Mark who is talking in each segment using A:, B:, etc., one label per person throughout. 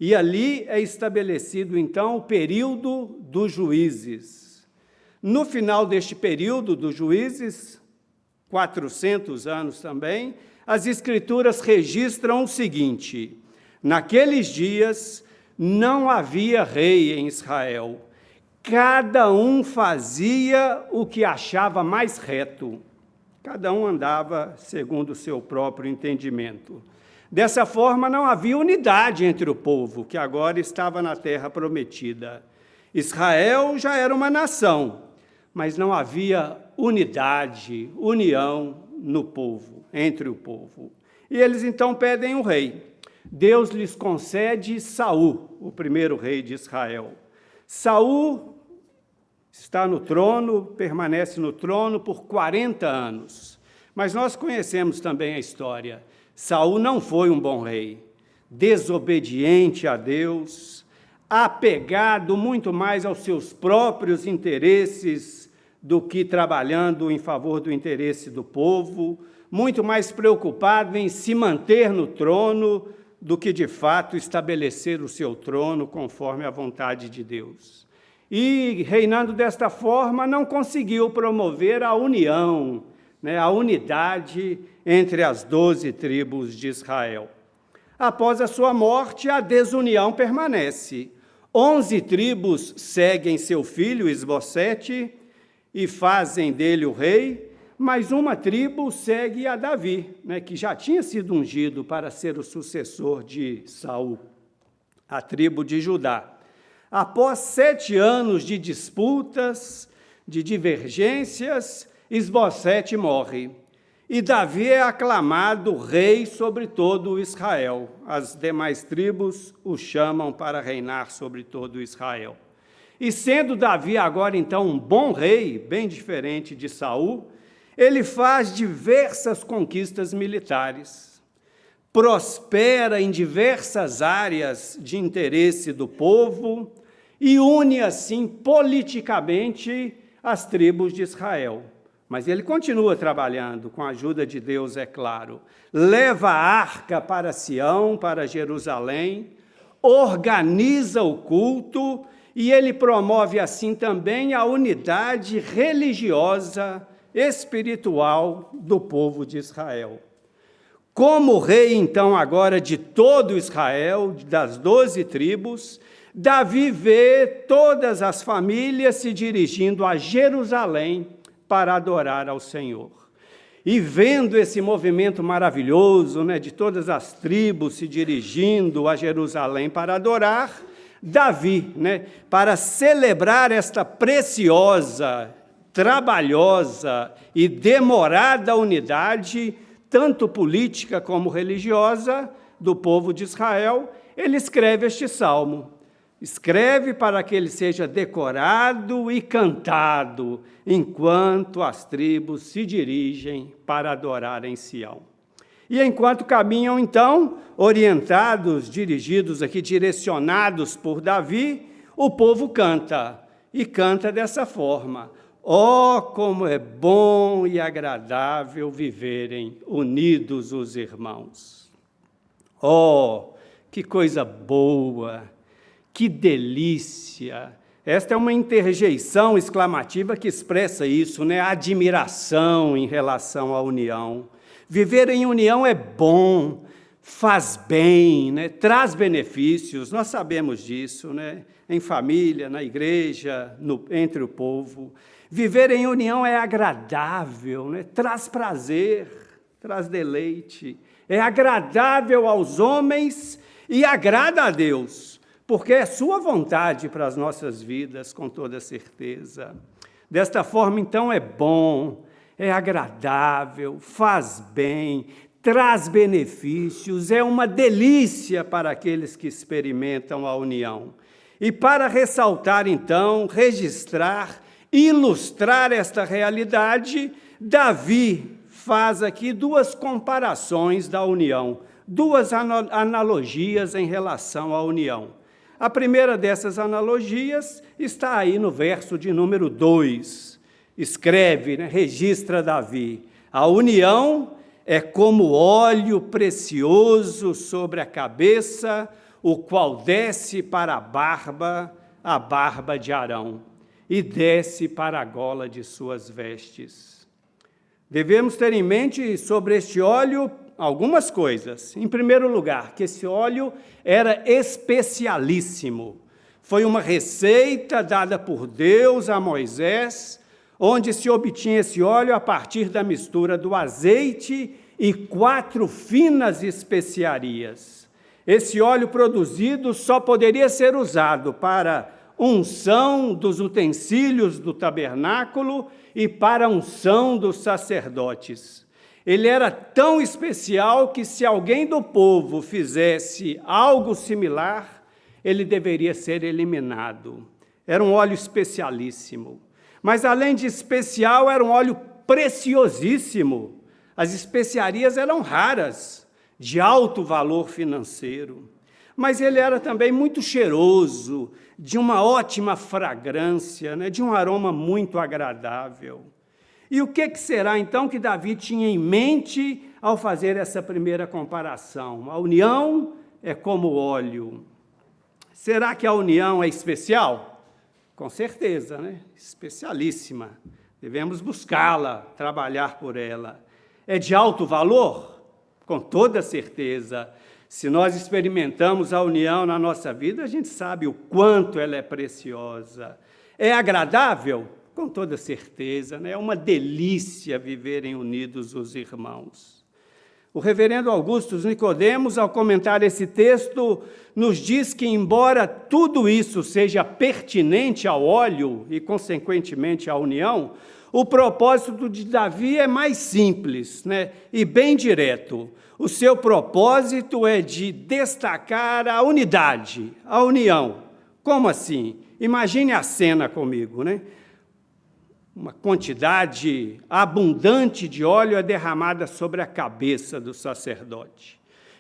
A: E ali é estabelecido, então, o período dos juízes. No final deste período dos juízes, 400 anos também, as Escrituras registram o seguinte: naqueles dias não havia rei em Israel, cada um fazia o que achava mais reto, cada um andava segundo o seu próprio entendimento. Dessa forma, não havia unidade entre o povo, que agora estava na terra prometida. Israel já era uma nação, mas não havia unidade, união no povo, entre o povo. E eles então pedem um rei. Deus lhes concede Saul, o primeiro rei de Israel. Saul está no trono, permanece no trono por 40 anos. Mas nós conhecemos também a história. Saul não foi um bom rei, desobediente a Deus, apegado muito mais aos seus próprios interesses do que trabalhando em favor do interesse do povo, muito mais preocupado em se manter no trono do que, de fato, estabelecer o seu trono conforme a vontade de Deus. E, reinando desta forma, não conseguiu promover a união, a unidade entre as 12 tribos de Israel. Após a sua morte, a desunião permanece. 11 tribos seguem seu filho, Esbocete, e fazem dele o rei, mas uma tribo segue a Davi, que já tinha sido ungido para ser o sucessor de Saul, a tribo de Judá. Após 7 anos de disputas, de divergências, Esbocete morre. E Davi é aclamado rei sobre todo Israel. As demais tribos o chamam para reinar sobre todo Israel. E sendo Davi agora, então, um bom rei, bem diferente de Saul, ele faz diversas conquistas militares, prospera em diversas áreas de interesse do povo e une, assim, politicamente as tribos de Israel. Mas ele continua trabalhando, com a ajuda de Deus, é claro. Leva a arca para Sião, para Jerusalém, organiza o culto e ele promove, assim, também a unidade religiosa, espiritual do povo de Israel. Como rei, então, agora de todo Israel, das 12 tribos, Davi vê todas as famílias se dirigindo a Jerusalém para adorar ao Senhor. E vendo esse movimento maravilhoso, de todas as tribos se dirigindo a Jerusalém para adorar, Davi, para celebrar esta preciosa, trabalhosa e demorada unidade, tanto política como religiosa, do povo de Israel, ele escreve este salmo. Escreve para que ele seja decorado e cantado, enquanto as tribos se dirigem para adorar em Sião. E enquanto caminham, então, orientados, dirigidos aqui, direcionados por Davi, o povo canta, e canta dessa forma: ó, como é bom e agradável viverem unidos os irmãos. Ó, que coisa boa! Que delícia! Esta é uma interjeição exclamativa que expressa isso, a admiração em relação à união. Viver em união é bom, faz bem, traz benefícios, nós sabemos disso, em família, na igreja, entre o povo. Viver em união é agradável, traz prazer, traz deleite, é agradável aos homens e agrada a Deus, porque é sua vontade para as nossas vidas, com toda certeza. Desta forma, então, é bom, é agradável, faz bem, traz benefícios, é uma delícia para aqueles que experimentam a união. E para ressaltar, então, registrar, ilustrar esta realidade, Davi faz aqui 2 comparações da união, 2 analogias em relação à união. A primeira dessas analogias está aí no verso de número 2. Escreve, registra Davi: a união é como óleo precioso sobre a cabeça, o qual desce para a barba de Arão, e desce para a gola de suas vestes. Devemos ter em mente sobre este óleo algumas coisas. Em primeiro lugar, que esse óleo era especialíssimo. Foi uma receita dada por Deus a Moisés, onde se obtinha esse óleo a partir da mistura do azeite e 4 finas especiarias. Esse óleo produzido só poderia ser usado para unção dos utensílios do tabernáculo e para a unção dos sacerdotes. Ele era tão especial que, se alguém do povo fizesse algo similar, ele deveria ser eliminado. Era um óleo especialíssimo. Mas, além de especial, era um óleo preciosíssimo. As especiarias eram raras, de alto valor financeiro. Mas ele era também muito cheiroso, de uma ótima fragrância, de um aroma muito agradável. E o que será, então, que Davi tinha em mente ao fazer essa primeira comparação? A união é como óleo. Será que a união é especial? Com certeza, especialíssima. Devemos buscá-la, trabalhar por ela. É de alto valor? Com toda certeza. Se nós experimentamos a união na nossa vida, a gente sabe o quanto ela é preciosa. É agradável? Com toda certeza, é uma delícia viverem unidos os irmãos. O reverendo Augustus Nicodemos, ao comentar esse texto, nos diz que, embora tudo isso seja pertinente ao óleo e, consequentemente, à união, o propósito de Davi é mais simples, e bem direto. O seu propósito é de destacar a unidade, a união. Como assim? Imagine a cena comigo, Uma quantidade abundante de óleo é derramada sobre a cabeça do sacerdote.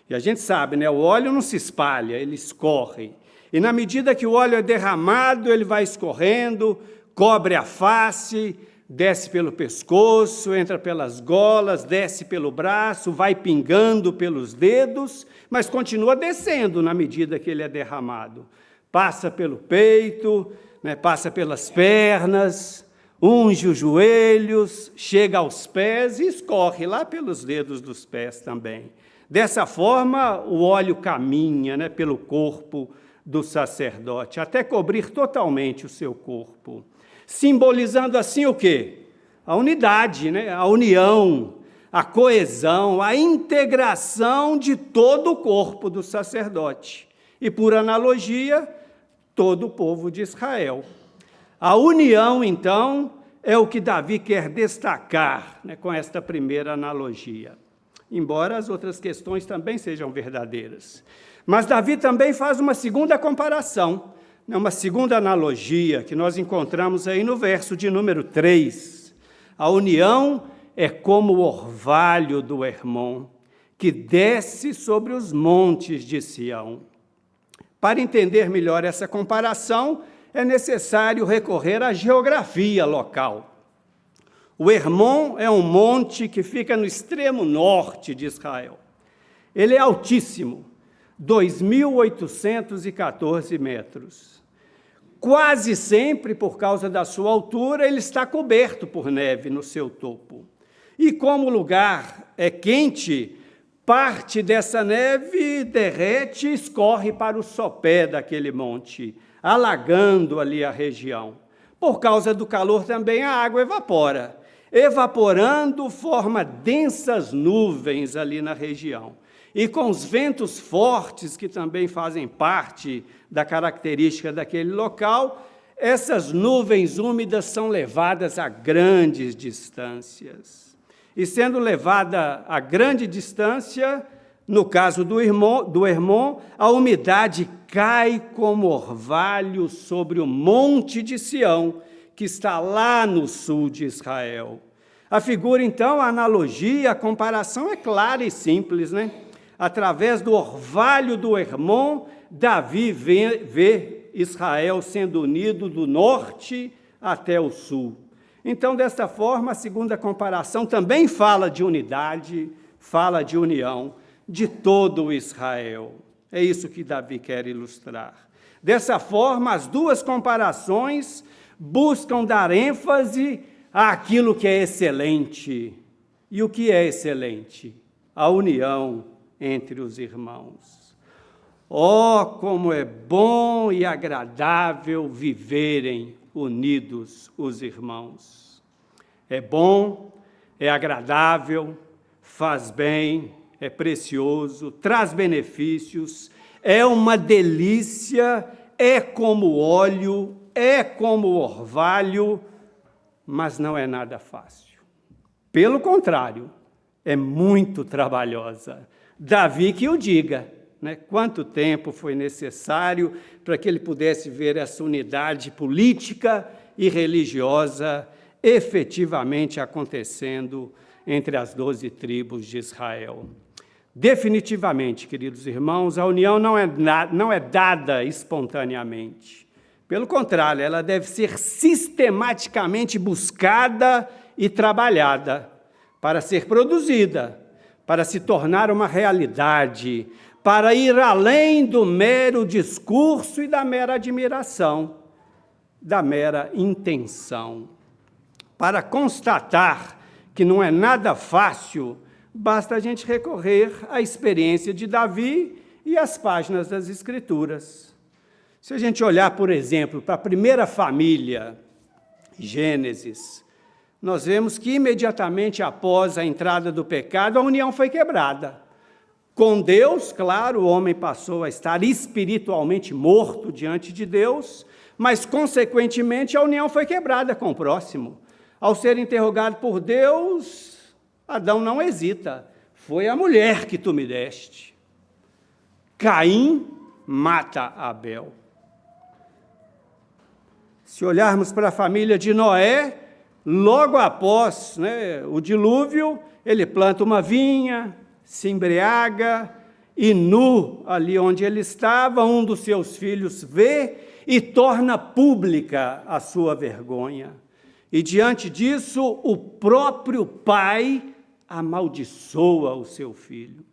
A: E a gente sabe, o óleo não se espalha, ele escorre. E na medida que o óleo é derramado, ele vai escorrendo, cobre a face, desce pelo pescoço, entra pelas golas, desce pelo braço, vai pingando pelos dedos, mas continua descendo na medida que ele é derramado. Passa pelo peito, passa pelas pernas, unge os joelhos, chega aos pés e escorre lá pelos dedos dos pés também. Dessa forma, o óleo caminha pelo corpo do sacerdote, até cobrir totalmente o seu corpo. Simbolizando assim o quê? A unidade, a união, a coesão, a integração de todo o corpo do sacerdote. E, por analogia, todo o povo de Israel. A união, então, é o que Davi quer destacar com esta primeira analogia. Embora as outras questões também sejam verdadeiras. Mas Davi também faz uma segunda comparação, uma segunda analogia que nós encontramos aí no verso de número 3. A união é como o orvalho do Hermon, que desce sobre os montes de Sião. Para entender melhor essa comparação, é necessário recorrer à geografia local. O Hermon é um monte que fica no extremo norte de Israel. Ele é altíssimo, 2.814 metros. Quase sempre, por causa da sua altura, ele está coberto por neve no seu topo. E como o lugar é quente, parte dessa neve derrete e escorre para o sopé daquele monte, alagando ali a região. Por causa do calor também a água evapora. Evaporando, forma densas nuvens ali na região. E com os ventos fortes, que também fazem parte da característica daquele local, essas nuvens úmidas são levadas a grandes distâncias. E sendo levada a grande distância, no caso do Hermon, a umidade cai como orvalho sobre o monte de Sião, que está lá no sul de Israel. A figura, então, a analogia, a comparação é clara e simples, Através do orvalho do Hermon, Davi vê Israel sendo unido do norte até o sul. Então, desta forma, a segunda comparação também fala de unidade, fala de união de todo o Israel. É isso que Davi quer ilustrar. Dessa forma, as duas comparações buscam dar ênfase àquilo que é excelente. E o que é excelente? A união entre os irmãos. Oh, como é bom e agradável viverem unidos os irmãos. É bom, é agradável, faz bem, é precioso, traz benefícios, é uma delícia, é como óleo, é como orvalho, mas não é nada fácil. Pelo contrário, é muito trabalhosa. Davi que o diga, né? Quanto tempo foi necessário para que ele pudesse ver essa unidade política e religiosa efetivamente acontecendo entre as 12 tribos de Israel. Definitivamente, queridos irmãos, a união não é dada espontaneamente. Pelo contrário, ela deve ser sistematicamente buscada e trabalhada para ser produzida, para se tornar uma realidade, para ir além do mero discurso e da mera admiração, da mera intenção. Para constatar que não é nada fácil, basta a gente recorrer à experiência de Davi e às páginas das Escrituras. Se a gente olhar, por exemplo, para a primeira família, Gênesis, nós vemos que imediatamente após a entrada do pecado, a união foi quebrada. Com Deus, claro, o homem passou a estar espiritualmente morto diante de Deus, mas, consequentemente, a união foi quebrada com o próximo. Ao ser interrogado por Deus, Adão não hesita, foi a mulher que tu me deste. Caim mata Abel. Se olharmos para a família de Noé, logo após o dilúvio, ele planta uma vinha, se embriaga, e nu, ali onde ele estava, um dos seus filhos vê e torna pública a sua vergonha. E diante disso, o próprio pai amaldiçoa o seu filho.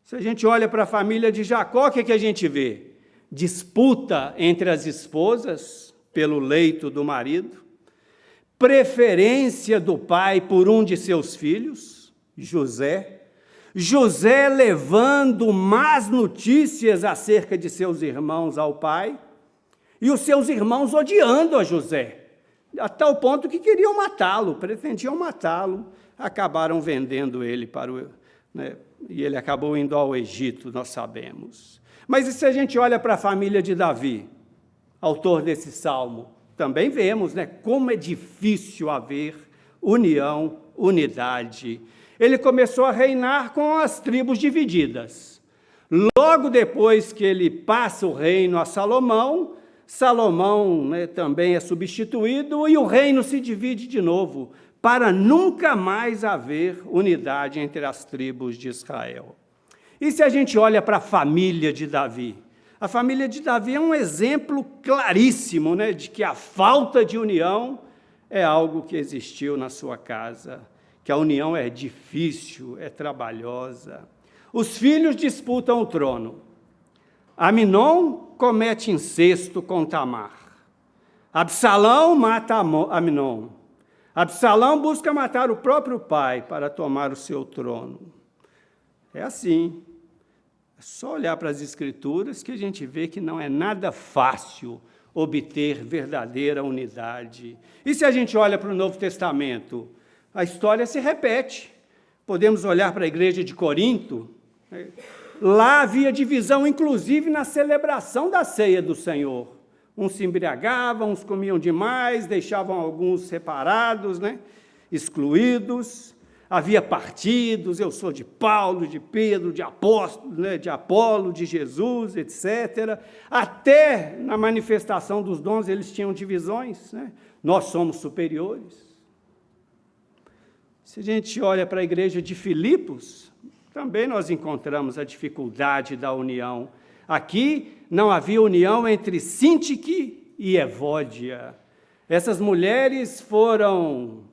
A: Se a gente olha para a família de Jacó, o que a gente vê? Disputa entre as esposas pelo leito do marido, preferência do pai por um de seus filhos, José levando más notícias acerca de seus irmãos ao pai, e os seus irmãos odiando a José, a tal ponto que queriam matá-lo, pretendiam matá-lo, acabaram vendendo ele e ele acabou indo ao Egito, nós sabemos. Mas e se a gente olha para a família de Davi, autor desse salmo, também vemos como é difícil haver união, unidade. Ele começou a reinar com as tribos divididas. Logo depois que ele passa o reino a Salomão, também é substituído e o reino se divide de novo, para nunca mais haver unidade entre as tribos de Israel. E se a gente olha para a família de Davi? A família de Davi é um exemplo claríssimo de que a falta de união é algo que existiu na sua casa, que a união é difícil, é trabalhosa. Os filhos disputam o trono. Aminon comete incesto com Tamar. Absalão mata Aminon. Absalão busca matar o próprio pai para tomar o seu trono. É assim. É só olhar para as Escrituras que a gente vê que não é nada fácil obter verdadeira unidade. E se a gente olha para o Novo Testamento, a história se repete. Podemos olhar para a igreja de Corinto. Lá havia divisão, inclusive, na celebração da ceia do Senhor. Uns se embriagavam, uns comiam demais, deixavam alguns separados, excluídos. Havia partidos, eu sou de Paulo, de Pedro, de apóstolo, de Apolo, de Jesus, etc. Até na manifestação dos dons eles tinham divisões. Nós somos superiores. Se a gente olha para a igreja de Filipos, também nós encontramos a dificuldade da união. Aqui não havia união entre Sintique e Evódia. Essas mulheres foram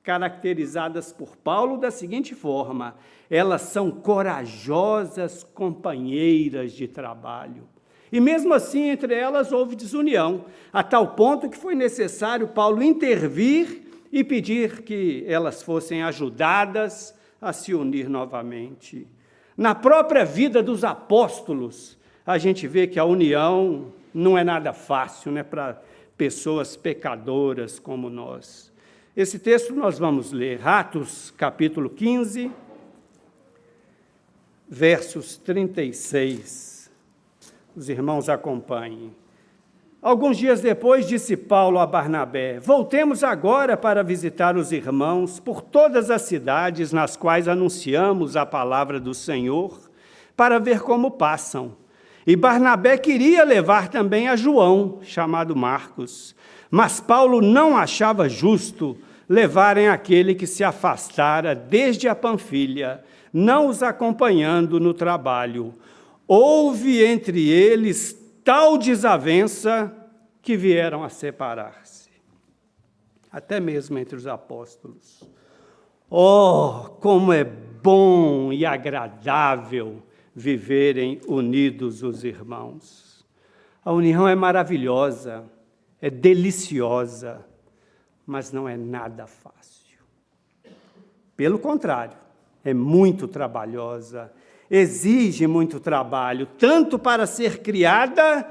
A: caracterizadas por Paulo da seguinte forma: elas são corajosas companheiras de trabalho. E mesmo assim, entre elas houve desunião, a tal ponto que foi necessário Paulo intervir e pedir que elas fossem ajudadas a se unir novamente. Na própria vida dos apóstolos, a gente vê que a união não é nada fácil, né, para pessoas pecadoras como nós. Esse texto nós vamos ler, Atos, capítulo 15, versos 36. Os irmãos acompanhem. Alguns dias depois, disse Paulo a Barnabé: voltemos agora para visitar os irmãos por todas as cidades nas quais anunciamos a palavra do Senhor, para ver como passam. E Barnabé queria levar também a João, chamado Marcos, mas Paulo não achava justo levarem aquele que se afastara desde a Panfilha, não os acompanhando no trabalho. Houve entre eles tal desavença que vieram a separar-se, até mesmo entre os apóstolos. Oh, como é bom e agradável viverem unidos os irmãos. A união é maravilhosa, é deliciosa, mas não é nada fácil. Pelo contrário, é muito trabalhosa, exige muito trabalho, tanto para ser criada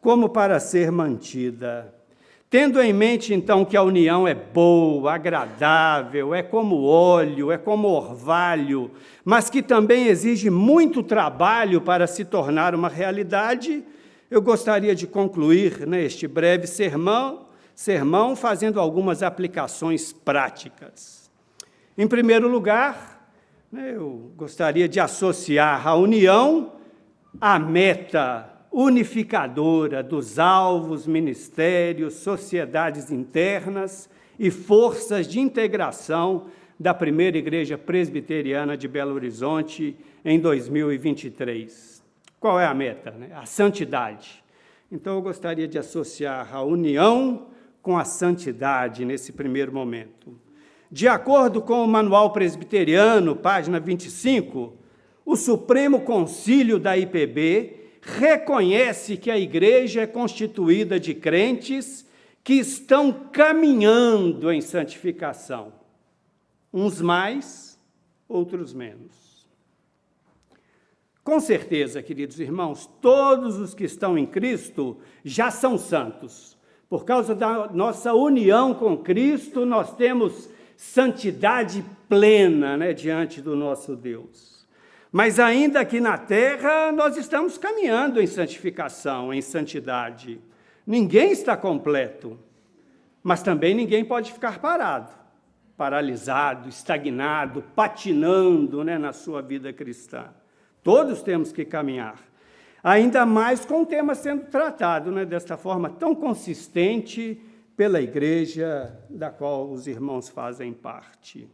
A: como para ser mantida. Tendo em mente, então, que a união é boa, agradável, é como óleo, é como orvalho, mas que também exige muito trabalho para se tornar uma realidade, eu gostaria de concluir este breve sermão fazendo algumas aplicações práticas. Em primeiro lugar, eu gostaria de associar a união à meta unificadora dos alvos, ministérios, sociedades internas e forças de integração da primeira Igreja Presbiteriana de Belo Horizonte em 2023. Qual é a meta? A santidade. Então, eu gostaria de associar a união com a santidade nesse primeiro momento. De acordo com o Manual Presbiteriano, página 25, o Supremo Concílio da IPB reconhece que a igreja é constituída de crentes que estão caminhando em santificação, uns mais, outros menos. Com certeza, queridos irmãos, todos os que estão em Cristo já são santos. Por causa da nossa união com Cristo, nós temos santidade plena, diante do nosso Deus. Mas ainda aqui na terra, nós estamos caminhando em santificação, em santidade. Ninguém está completo, mas também ninguém pode ficar parado, paralisado, estagnado, patinando, na sua vida cristã. Todos temos que caminhar. Ainda mais com o tema sendo tratado, desta forma tão consistente pela igreja da qual os irmãos fazem parte.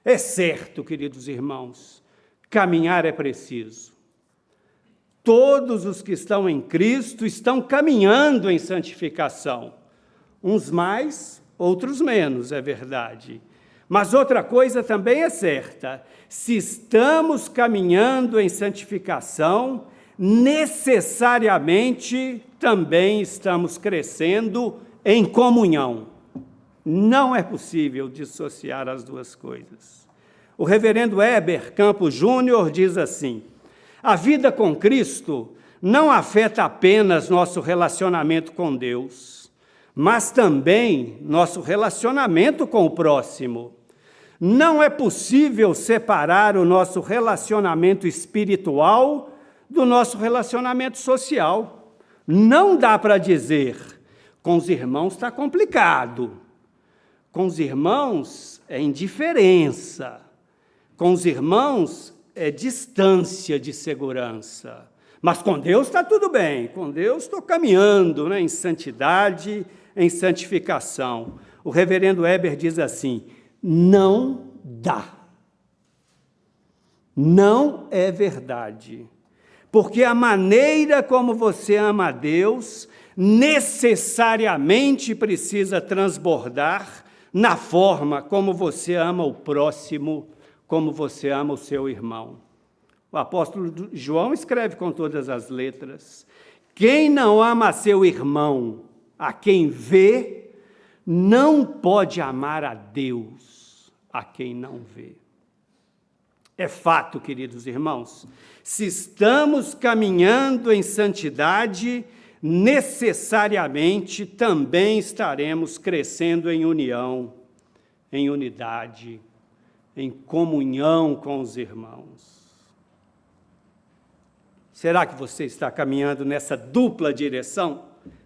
A: É certo, queridos irmãos, caminhar é preciso. Todos os que estão em Cristo estão caminhando em santificação. Uns mais, outros menos, é verdade. Mas outra coisa também é certa: se estamos caminhando em santificação, necessariamente também estamos crescendo em comunhão. Não é possível dissociar as duas coisas. O reverendo Heber Campos Júnior diz assim: a vida com Cristo não afeta apenas nosso relacionamento com Deus, mas também nosso relacionamento com o próximo. Não é possível separar o nosso relacionamento espiritual do nosso relacionamento social. Não dá para dizer, com os irmãos está complicado, com os irmãos é indiferença, com os irmãos é distância de segurança. Mas com Deus está tudo bem, com Deus estou caminhando em santidade, em santificação. O reverendo Heber diz assim: não dá. Não é verdade. Porque a maneira como você ama a Deus necessariamente precisa transbordar na forma como você ama o próximo, como você ama o seu irmão. O apóstolo João escreve com todas as letras: quem não ama seu irmão, a quem vê, não pode amar a Deus, a quem não vê. É fato, queridos irmãos, se estamos caminhando em santidade, necessariamente também estaremos crescendo em união, em unidade, em comunhão com os irmãos. Será que você está caminhando nessa dupla direção,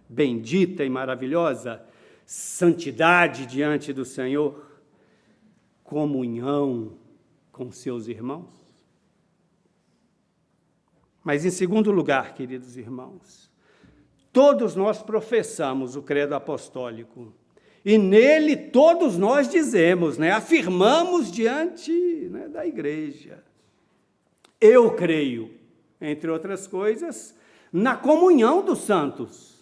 A: bendita e maravilhosa? Santidade diante do Senhor, comunhão com seus irmãos? Mas, em segundo lugar, queridos irmãos, todos nós professamos o credo apostólico, e nele todos nós dizemos, afirmamos diante da igreja: eu creio, entre outras coisas, na comunhão dos santos.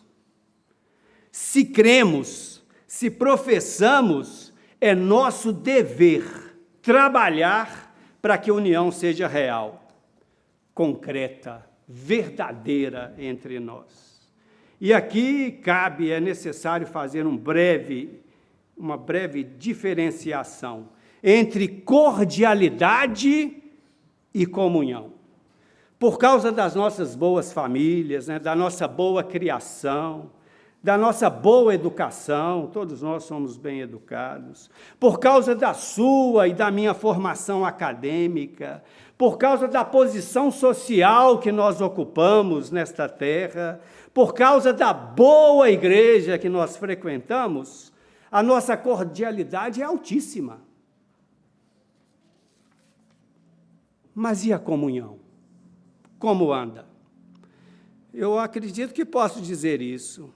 A: Se cremos, se professamos, é nosso dever trabalhar para que a união seja real, concreta, verdadeira entre nós. E aqui é necessário fazer uma breve diferenciação entre cordialidade e comunhão. Por causa das nossas boas famílias, da nossa boa criação, da nossa boa educação, todos nós somos bem educados, por causa da sua e da minha formação acadêmica, por causa da posição social que nós ocupamos nesta terra, por causa da boa igreja que nós frequentamos, a nossa cordialidade é altíssima. Mas e a comunhão? Como anda? Eu acredito que posso dizer isso.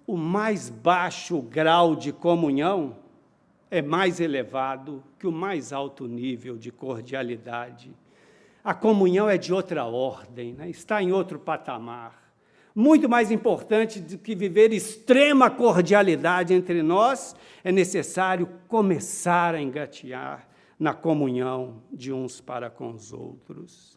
A: O mais baixo grau de comunhão é mais elevado que o mais alto nível de cordialidade. A comunhão é de outra ordem, está em outro patamar. Muito mais importante do que viver extrema cordialidade entre nós, é necessário começar a engatear na comunhão de uns para com os outros.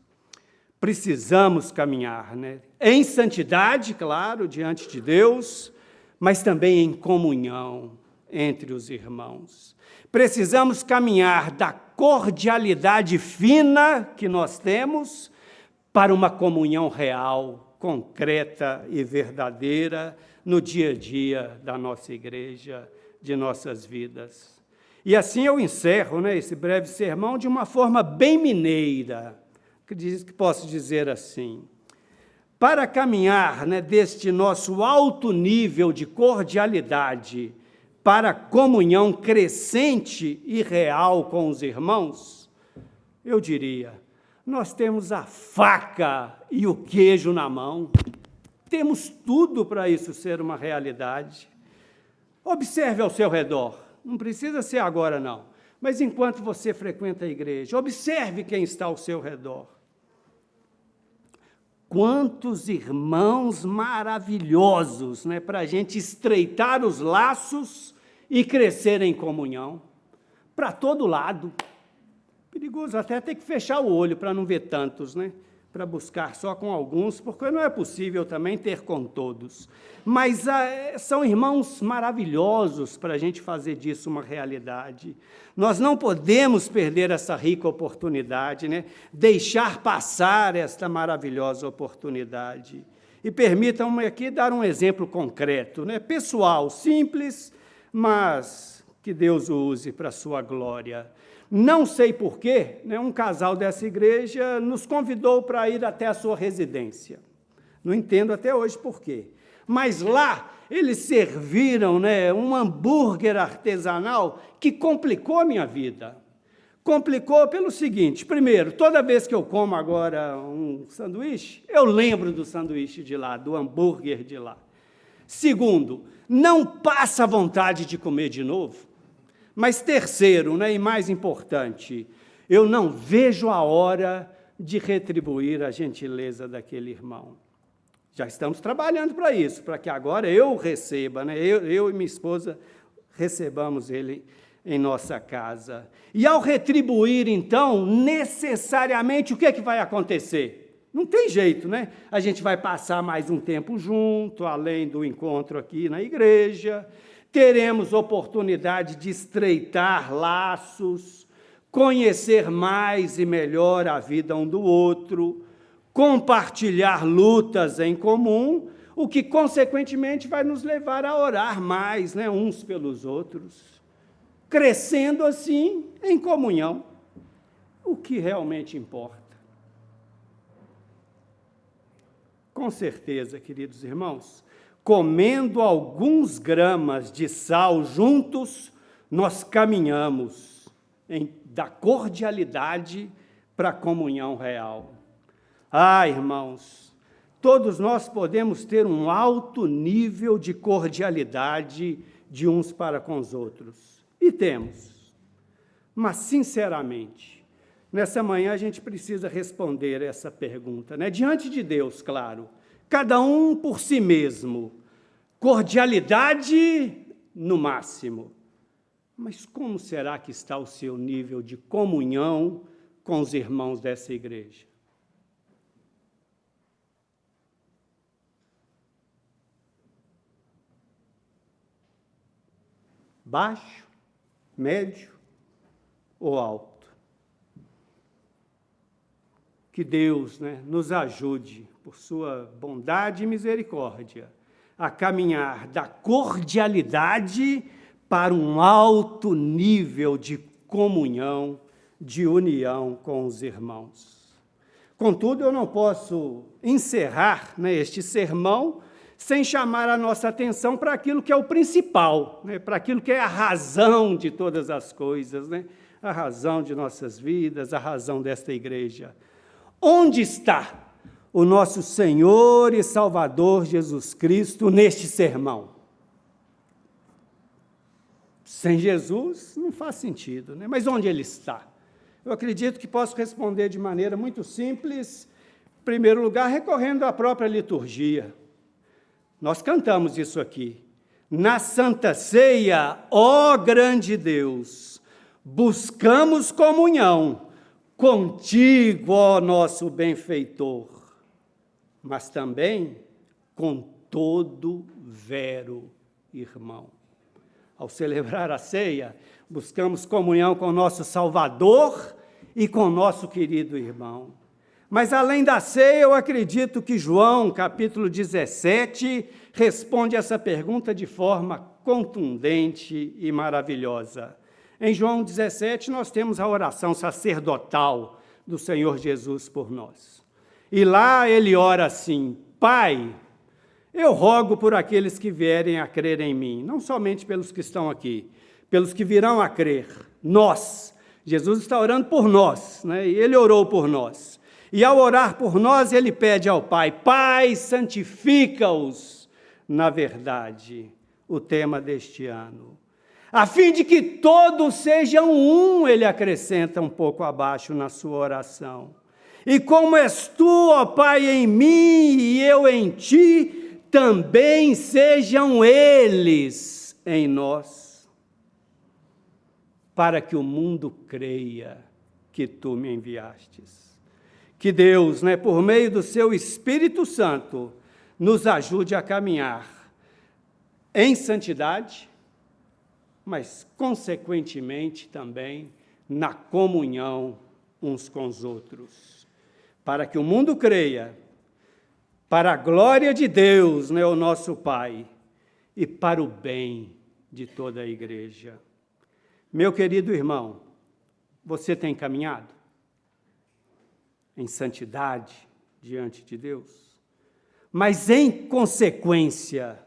A: Precisamos caminhar, em santidade, claro, diante de Deus, mas também em comunhão entre os irmãos. Precisamos caminhar da cordialidade fina que nós temos para uma comunhão real, concreta e verdadeira no dia a dia da nossa igreja, de nossas vidas. E assim eu encerro esse breve sermão de uma forma bem mineira, que posso dizer assim: para caminhar deste nosso alto nível de cordialidade para a comunhão crescente e real com os irmãos, eu diria, nós temos a faca e o queijo na mão, temos tudo para isso ser uma realidade. Observe ao seu redor, não precisa ser agora não, mas enquanto você frequenta a igreja, observe quem está ao seu redor. Quantos irmãos maravilhosos, para a gente estreitar os laços e crescer em comunhão, para todo lado. Perigoso até ter que fechar o olho para não ver tantos, para buscar só com alguns, porque não é possível também ter com todos. Mas são irmãos maravilhosos para a gente fazer disso uma realidade. Nós não podemos perder essa rica oportunidade, deixar passar esta maravilhosa oportunidade. E permitam-me aqui dar um exemplo concreto, pessoal, simples, mas que Deus o use para a sua glória. Não sei porquê, um casal dessa igreja nos convidou para ir até a sua residência. Não entendo até hoje porquê. Mas lá eles serviram um hambúrguer artesanal que complicou a minha vida. Complicou pelo seguinte: primeiro, toda vez que eu como agora um sanduíche, eu lembro do sanduíche de lá, do hambúrguer de lá. Segundo, não passa vontade de comer de novo. Mas terceiro, e mais importante, eu não vejo a hora de retribuir a gentileza daquele irmão. Já estamos trabalhando para isso, para que agora eu receba, eu e minha esposa recebamos ele em nossa casa. E ao retribuir, então, necessariamente, o que é que vai acontecer? Não tem jeito, né? A gente vai passar mais um tempo junto, além do encontro aqui na igreja, teremos oportunidade de estreitar laços, conhecer mais e melhor a vida um do outro, compartilhar lutas em comum, o que, consequentemente, vai nos levar a orar mais, né, uns pelos outros, crescendo assim em comunhão, o que realmente importa. Com certeza, queridos irmãos, comendo alguns gramas de sal juntos, nós caminhamos da cordialidade para a comunhão real. Ah, irmãos, todos nós podemos ter um alto nível de cordialidade de uns para com os outros. E temos. Mas, sinceramente, nessa manhã a gente precisa responder essa pergunta, né? Diante de Deus, claro, cada um por si mesmo, cordialidade no máximo. Mas como será que está o seu nível de comunhão com os irmãos dessa igreja? Baixo, médio ou alto? Que Deus, né, nos ajude, por sua bondade e misericórdia, a caminhar da cordialidade para um alto nível de comunhão, de união com os irmãos. Contudo, eu não posso encerrar, né, este sermão sem chamar a nossa atenção para aquilo que é o principal, né, para aquilo que é a razão de todas as coisas, né, a razão de nossas vidas, a razão desta igreja. Onde está o nosso Senhor e Salvador Jesus Cristo neste sermão? Sem Jesus não faz sentido, né? Mas onde ele está? Eu acredito que posso responder de maneira muito simples, em primeiro lugar, recorrendo à própria liturgia. Nós cantamos isso aqui. Na Santa Ceia, ó grande Deus, buscamos comunhão contigo, ó nosso benfeitor, mas também com todo vero irmão. Ao celebrar a ceia, buscamos comunhão com o nosso Salvador e com o nosso querido irmão. Mas, além da ceia, eu acredito que João, capítulo 17, responde essa pergunta de forma contundente e maravilhosa. Em João 17, nós temos a oração sacerdotal do Senhor Jesus por nós. E lá ele ora assim: Pai, eu rogo por aqueles que vierem a crer em mim, não somente pelos que estão aqui, pelos que virão a crer, nós. Jesus está orando por nós, né? E ele orou por nós. E ao orar por nós, ele pede ao Pai: Pai, santifica-os na verdade, o tema deste ano. A fim de que todos sejam um, ele acrescenta um pouco abaixo na sua oração. E como és tu, ó Pai, em mim e eu em ti, também sejam eles em nós, para que o mundo creia que tu me enviastes. Que Deus, né, por meio do seu Espírito Santo, nos ajude a caminhar em santidade, mas, consequentemente, também na comunhão uns com os outros, para que o mundo creia, para a glória de Deus, né, o nosso Pai, e para o bem de toda a igreja. Meu querido irmão, você tem caminhado em santidade diante de Deus, mas em consequência,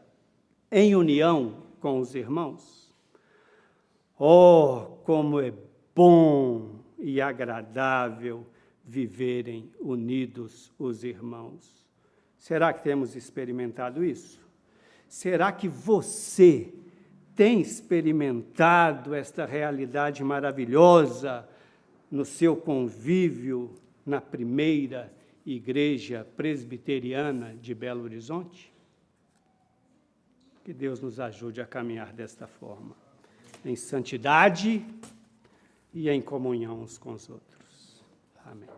A: em união com os irmãos? Oh, como é bom e agradável viverem unidos os irmãos. Será que temos experimentado isso? Será que você tem experimentado esta realidade maravilhosa no seu convívio na primeira igreja presbiteriana de Belo Horizonte? Que Deus nos ajude a caminhar desta forma. em santidade e em comunhão uns com os outros. Amém.